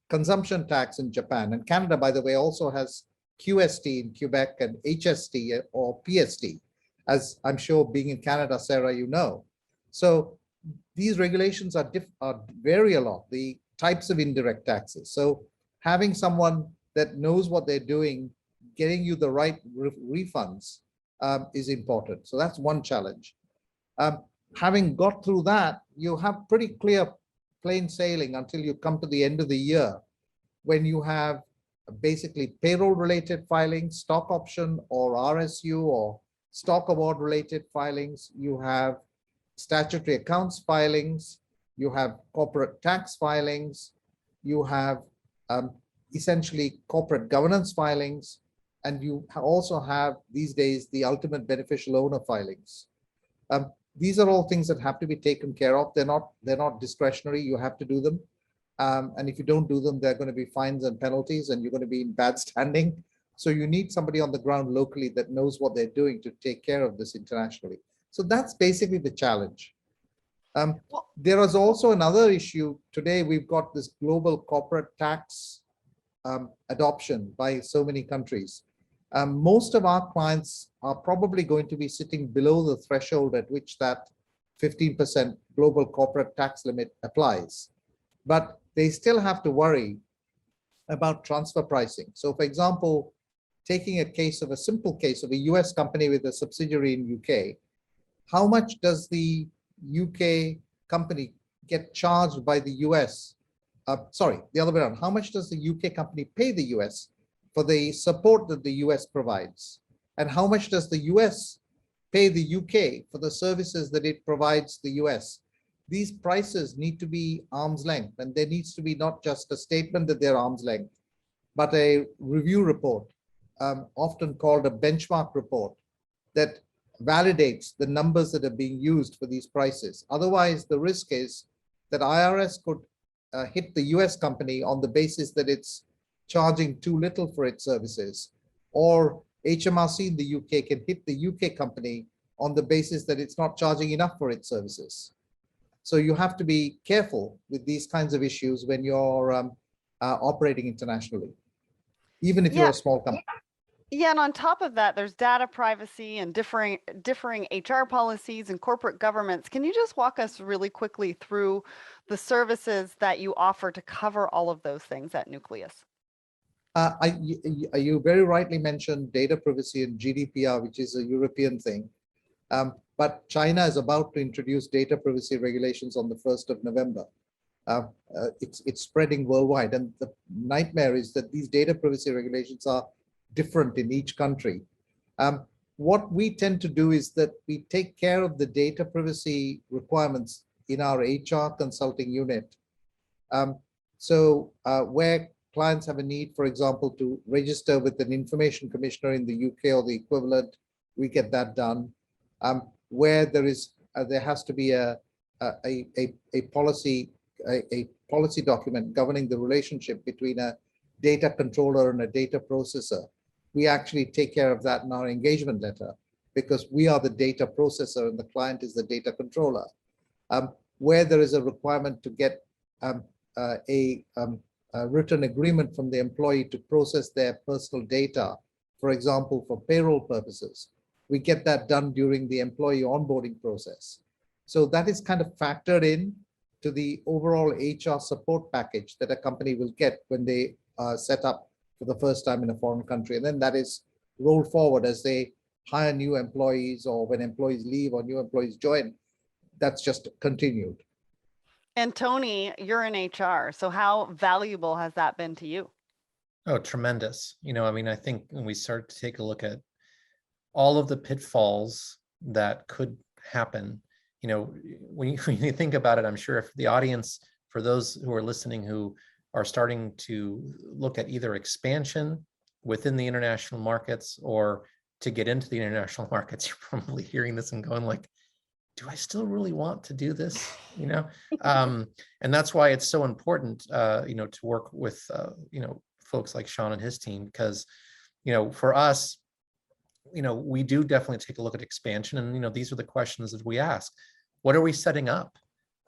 consumption tax in Japan. And Canada, by the way, also has QST in Quebec and HST or PST, as I'm sure being in Canada, Sarah, you know. So these regulations vary a lot, the types of indirect taxes. So having someone that knows what they're doing, getting you the right refunds is important. So that's one challenge. Having got through that, you have pretty clear plain sailing until you come to the end of the year, when you have basically payroll related filings, stock option or RSU or stock award related filings. You have statutory accounts filings, you have corporate tax filings, you have essentially corporate governance filings, and you also have these days the ultimate beneficial owner filings. These are all things that have to be taken care of. They're not discretionary. You have to do them. And if you don't do them, there are going to be fines and penalties, and you're going to be in bad standing. So you need somebody on the ground locally that knows what they're doing to take care of this internationally. So that's basically the challenge. There is also another issue. Today, we've got this global corporate tax adoption by so many countries. Most of our clients are probably going to be sitting below the threshold at which that 15% global corporate tax limit applies. But they still have to worry about transfer pricing. So for example, taking a simple case of a US company with a subsidiary in UK, how much does the UK company get charged by the US? Sorry, the other way around. How much does the UK company pay the US for the support that the US provides? And how much does the US pay the UK for the services that it provides the US? These prices need to be arm's length, and there needs to be not just a statement that they're arm's length, but a review report, often called a benchmark report, that validates the numbers that are being used for these prices. Otherwise, the risk is that IRS could hit the US company on the basis that it's charging too little for its services, or HMRC in the UK can hit the UK company on the basis that it's not charging enough for its services. So you have to be careful with these kinds of issues when you're operating internationally, even if you're a small company. Yeah, and on top of that, there's data privacy and differing HR policies and corporate governments. Can you just walk us really quickly through the services that you offer to cover all of those things at Nucleus? You very rightly mentioned data privacy and GDPR, which is a European thing. But China is about to introduce data privacy regulations on the 1st of November. It's spreading worldwide. And the nightmare is that these data privacy regulations are different in each country. What we tend to do is that we take care of the data privacy requirements in our HR consulting unit. Where clients have a need, for example, to register with an information commissioner in the UK or the equivalent, we get that done. Where there has to be a policy document governing the relationship between a data controller and a data processor, we actually take care of that in our engagement letter, because we are the data processor and the client is the data controller. Where there is a requirement to get a written agreement from the employee to process their personal data, for example, for payroll purposes, we get that done during the employee onboarding process. So that is kind of factored in to the overall HR support package that a company will get when they set up for the first time in a foreign country. And then that is rolled forward as they hire new employees, or when employees leave or new employees join, that's just continued. And Tony, you're in HR, so how valuable has that been to you? Oh, tremendous. I mean, I think when we start to take a look at all of the pitfalls that could happen. When you think about it, I'm sure if the audience, for those who are listening who are starting to look at either expansion within the international markets or to get into the international markets, you're probably hearing this and going like, do I still really want to do this? And that's why it's so important, to work with, folks like Sean and his team, because, for us, we do definitely take a look at expansion. And, these are the questions that we ask. What are we setting up?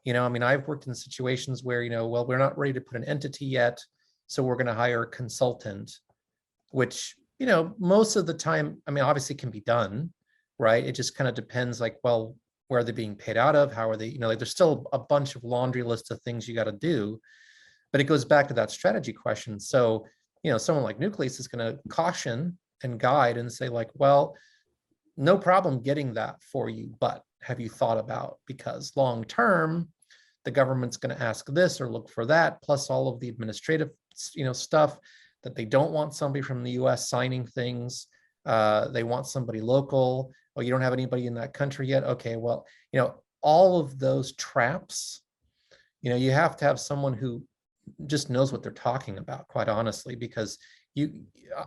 I've worked in situations where, well, we're not ready to put an entity yet, so we're going to hire a consultant, which, most of the time, obviously can be done, right? It just kind of depends, like, well, where are they being paid out of? How are they, like, there's still a bunch of laundry list of things you got to do, but it goes back to that strategy question. So, someone like Nucleus is going to caution and guide and say like, well, no problem getting that for you, but have you thought about, because long term, the government's going to ask this or look for that, plus all of the administrative, stuff that they don't want somebody from the US signing things. They want somebody local. Oh, you don't have anybody in that country yet? Okay, well, all of those traps, you have to have someone who just knows what they're talking about, quite honestly, because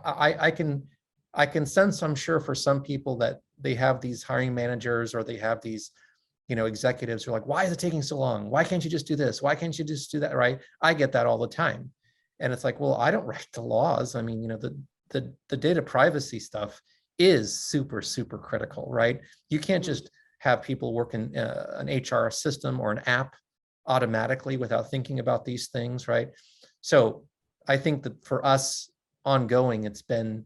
I can sense, I'm sure, for some people that they have these hiring managers or they have these, executives who are like, why is it taking so long? Why can't you just do this? Why can't you just do that? Right? I get that all the time. And it's like, well, I don't write the laws. The data privacy stuff is super, super critical, right? You can't just have people work in an HR system or an app automatically without thinking about these things, right? So I think that for us ongoing, it's been,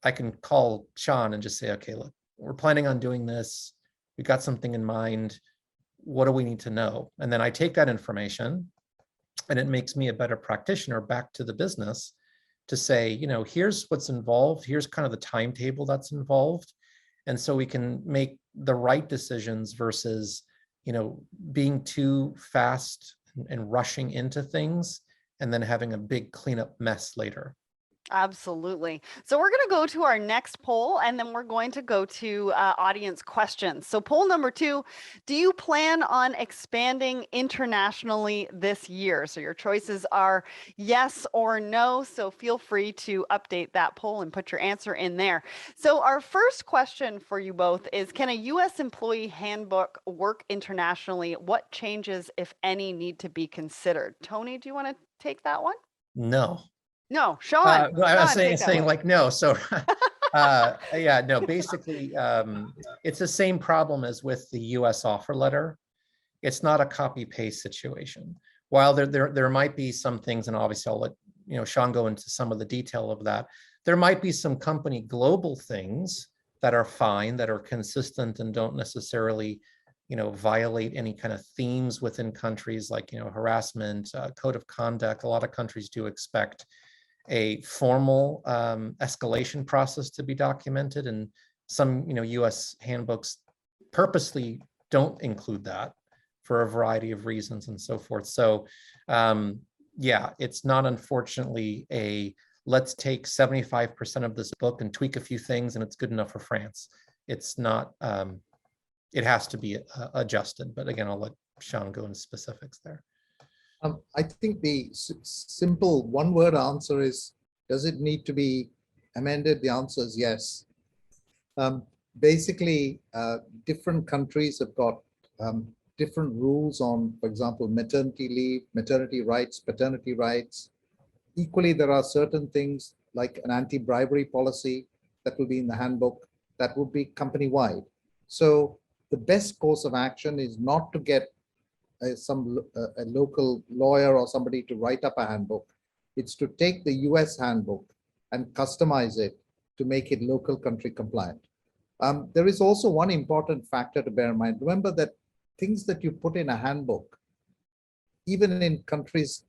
I can call Sean and just say, okay, look, we're planning on doing this. We've got something in mind. What do we need to know? And then I take that information and it makes me a better practitioner back to the business to say, here's what's involved. Here's kind of the timetable that's involved. And so we can make the right decisions versus, being too fast and rushing into things and then having a big cleanup mess later. Absolutely. So we're going to go to our next poll, and then we're going to go to audience questions. So poll number 2, do you plan on expanding internationally this year? So your choices are yes or no. So feel free to update that poll and put your answer in there. So our first question for you both is, can a U.S. employee handbook work internationally? What changes, if any, need to be considered? Tony, do you want to take that one? No. No, Sean. No, I was saying like, no. So yeah, no, basically, it's the same problem as with the US offer letter. It's not a copy paste situation. While there might be some things, and obviously I'll let Sean go into some of the detail of that. There might be some company global things that are fine, that are consistent and don't necessarily violate any kind of themes within countries, like harassment, code of conduct. A lot of countries do expect a formal escalation process to be documented, and some US handbooks purposely don't include that for a variety of reasons and so forth. So yeah, it's not, unfortunately, a let's take 75% of this book and tweak a few things and it's good enough for France. It's not, it has to be adjusted. But again, I'll let Sean go into specifics there. I think the simple one-word answer is, does it need to be amended? The answer is yes. Basically, different countries have got different rules on, for example, maternity leave, maternity rights, paternity rights. Equally, there are certain things like an anti-bribery policy that will be in the handbook that would be company-wide. So the best course of action is not to get a local lawyer or somebody to write up a handbook. It's to take the US handbook and customize it to make it local country compliant. There is also one important factor to bear in mind. Remember that things that you put in a handbook, even in countries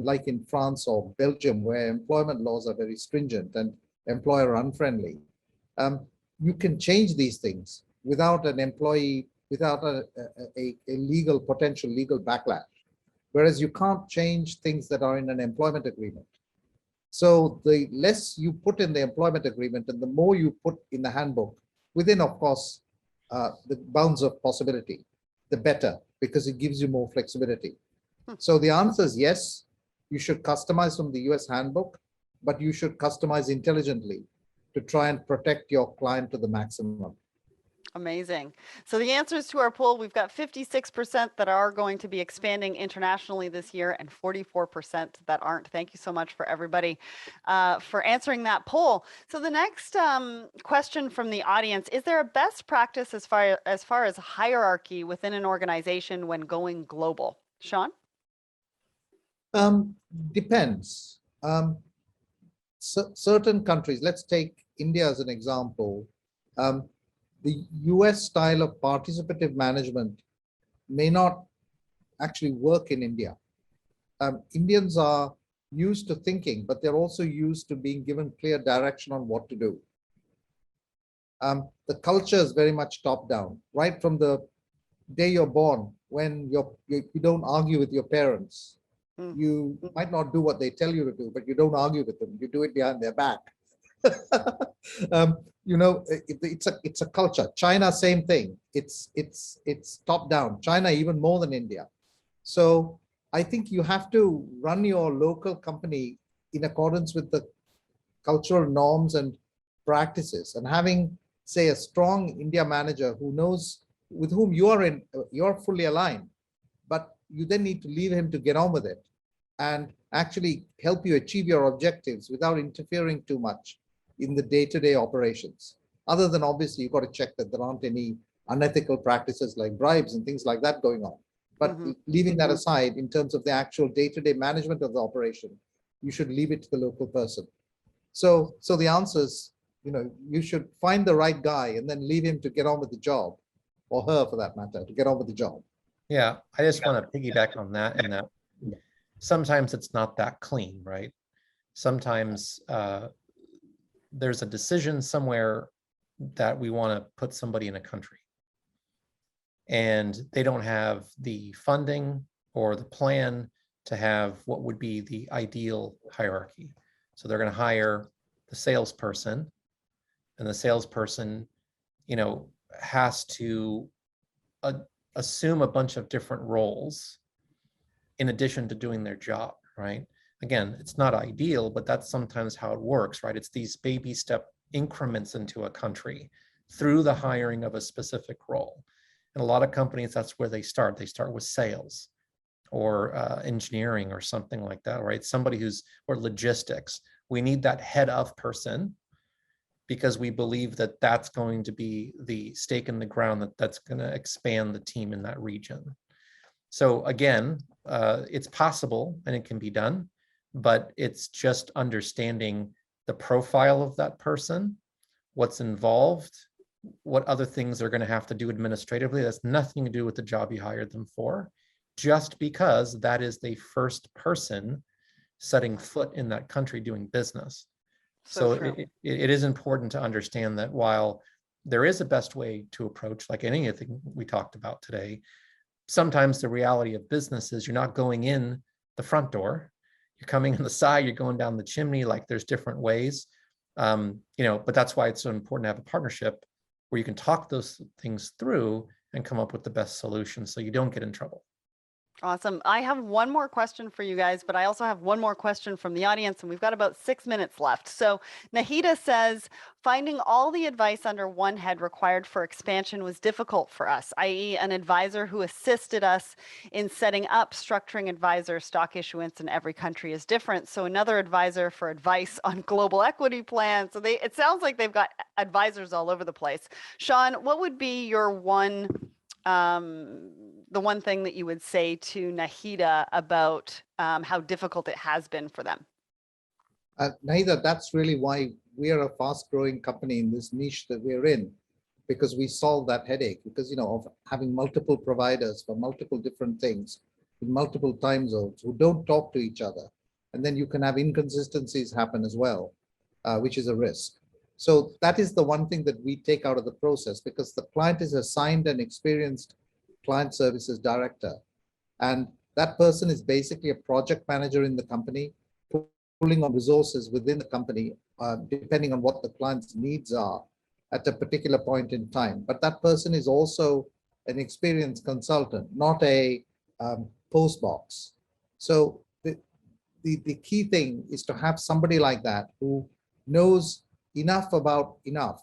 like in France or Belgium, where employment laws are very stringent and employer unfriendly, you can change these things without an employee, without a potential legal backlash, whereas you can't change things that are in an employment agreement. So the less you put in the employment agreement and the more you put in the handbook, within, of course, the bounds of possibility, the better, because it gives you more flexibility. So the answer is yes, you should customize from the US handbook, but you should customize intelligently to try and protect your client to the maximum. Amazing. So the answers to our poll, we've got 56% that are going to be expanding internationally this year and 44% that aren't. Thank you so much for everybody for answering that poll. So the next question from the audience, is there a best practice as far as hierarchy within an organization when going global? Sean? Depends. Certain countries, let's take India as an example. The US style of participative management may not actually work in India. Indians are used to thinking, but they're also used to being given clear direction on what to do. The culture is very much top down, right from the day you're born, when you don't argue with your parents. You might not do what they tell you to do, but you don't argue with them. You do it behind their back. You know, it's a culture. China, same thing. It's top down. China even more than India. So I think you have to run your local company in accordance with the cultural norms and practices. And having, say, a strong India manager who knows with whom you're fully aligned, but you then need to leave him to get on with it and actually help you achieve your objectives without interfering too much in the day-to-day operations. Other than obviously you've got to check that there aren't any unethical practices like bribes and things like that going on. But leaving that aside, in terms of the actual day-to-day management of the operation, you should leave it to the local person. So the answer is, you know, you should find the right guy and then leave him to get on with the job, or her for that matter, to get on with the job. Yeah, I just want to piggyback on that, and that sometimes it's not that clean, right? Sometimes there's a decision somewhere that we want to put somebody in a country, and they don't have the funding or the plan to have what would be the ideal hierarchy. So they're going to hire the salesperson, and the salesperson, you know, has to assume a bunch of different roles in addition to doing their job, right? Again, it's not ideal, but that's sometimes how it works, right? It's these baby step increments into a country through the hiring of a specific role. And a lot of companies, that's where they start. They start with sales or engineering or something like that, right? Somebody or logistics. We need that head of person because we believe that that's going to be the stake in the ground that's going to expand the team in that region. So again, it's possible and it can be done, but it's just understanding the profile of that person, what's involved, what other things they're going to have to do administratively. That's nothing to do with the job you hired them for, just because that is the first person setting foot in that country doing business. So it is important to understand that while there is a best way to approach, like anything we talked about today, sometimes the reality of business is you're not going in the front door, you're coming in the side, you're going down the chimney, like there's different ways, you know, but that's why it's so important to have a partnership where you can talk those things through and come up with the best solution so you don't get in trouble. Awesome. I have one more question for you guys, but I also have one more question from the audience, and we've got about 6 minutes left. So Nahida says, finding all the advice under one head required for expansion was difficult for us, i.e. an advisor who assisted us in setting up structuring advisor stock issuance in every country is different. So another advisor for advice on global equity plans. So it sounds like they've got advisors all over the place. Sean, what would be your the one thing that you would say to Nahida about how difficult it has been for them? Nahida, that's really why we are a fast-growing company in this niche that we're in, because we solve that headache. Because, you know, of having multiple providers for multiple different things in multiple time zones who don't talk to each other, and then you can have inconsistencies happen as well, which is a risk. So that is the one thing that we take out of the process, because the client is assigned an experienced client services director, and that person is basically a project manager in the company, pulling on resources within the company, depending on what the client's needs are, at a particular point in time. But that person is also an experienced consultant, not a postbox. So the key thing is to have somebody like that who knows enough about enough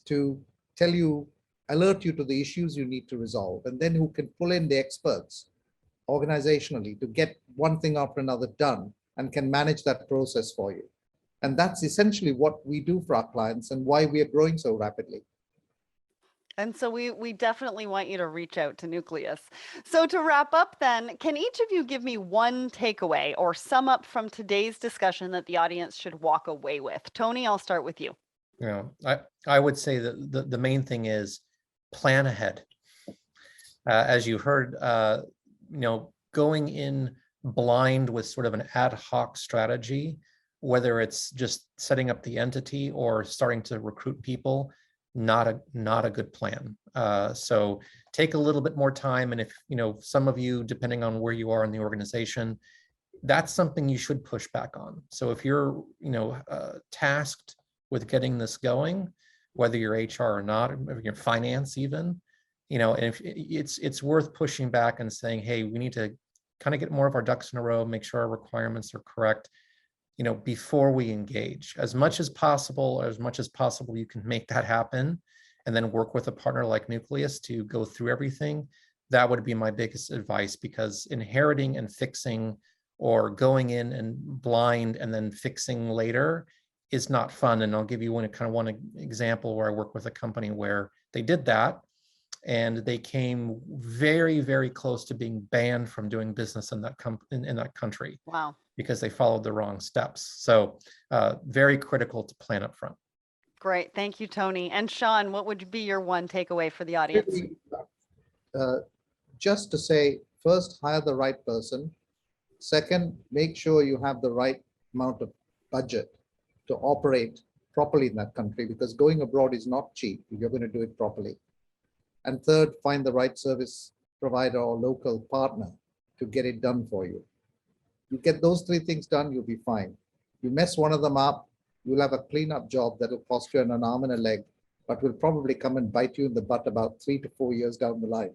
to tell you, alert you to the issues you need to resolve, and then who can pull in the experts organizationally to get one thing after another done and can manage that process for you. And that's essentially what we do for our clients and why we are growing so rapidly. And so we definitely want you to reach out to Nucleus. So to wrap up then, can each of you give me one takeaway or sum up from today's discussion that the audience should walk away with? Tony, I'll start with you. Yeah, I would say that the main thing is plan ahead. As you heard, going in blind with sort of an ad hoc strategy, whether it's just setting up the entity or starting to recruit people, not a good plan. So take a little bit more time. And if, some of you, depending on where you are in the organization, that's something you should push back on. So if you're, tasked with getting this going, whether you're HR or not, or you're finance even, if it's worth pushing back and saying, hey, we need to kind of get more of our ducks in a row, make sure our requirements are correct, before we engage. As much as possible, you can make that happen and then work with a partner like Nucleus to go through everything. That would be my biggest advice, because inheriting and fixing or going in and blind and then fixing later is not fun. And I'll give you one example where I work with a company where they did that, and they came very, very close to being banned from doing business in that in that country. Wow. Because they followed the wrong steps. So very critical to plan up front. Great. Thank you, Tony. And Sean, what would be your one takeaway for the audience? Just to say, first, hire the right person. Second, make sure you have the right amount of budget to operate properly in that country, because going abroad is not cheap if you're going to do it properly. And third, find the right service provider or local partner to get it done for you. You get those three things done, you'll be fine. You mess one of them up, you'll have a cleanup job that'll cost you an arm and a leg, but will probably come and bite you in the butt about 3 to 4 years down the line.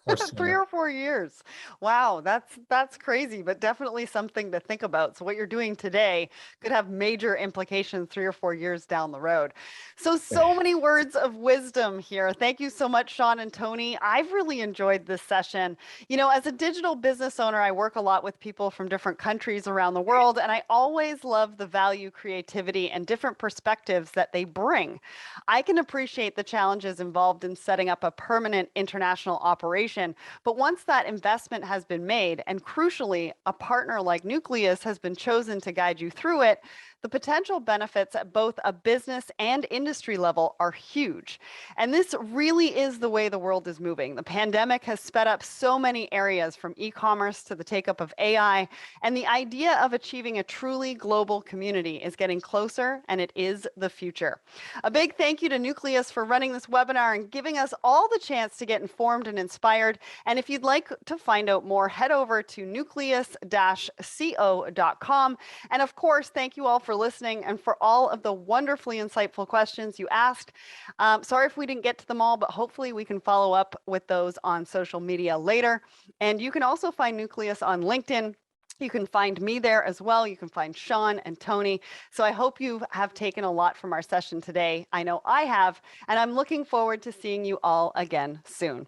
3 or 4 years. Wow, that's crazy, but definitely something to think about. So what you're doing today could have major implications 3 or 4 years down the road. So many words of wisdom here. Thank you so much, Sean and Tony. I've really enjoyed this session. As a digital business owner, I work a lot with people from different countries around the world, and I always love the value, creativity, and different perspectives that they bring. I can appreciate the challenges involved in setting up a permanent international operation. But once that investment has been made, and crucially, a partner like Nucleus has been chosen to guide you through it, the potential benefits at both a business and industry level are huge. And this really is the way the world is moving. The pandemic has sped up so many areas, from e-commerce to the take-up of AI, and the idea of achieving a truly global community is getting closer, and it is the future. A big thank you to Nucleus for running this webinar and giving us all the chance to get informed and inspired. And if you'd like to find out more, head over to nucleus-co.com. And of course, thank you all for listening and for all of the wonderfully insightful questions you asked. Sorry if we didn't get to them all, but hopefully we can follow up with those on social media later. And you can also find Nucleus on LinkedIn. You can find me there as well. You can find Sean and Tony. So I hope you have taken a lot from our session today. I know I have, and I'm looking forward to seeing you all again soon.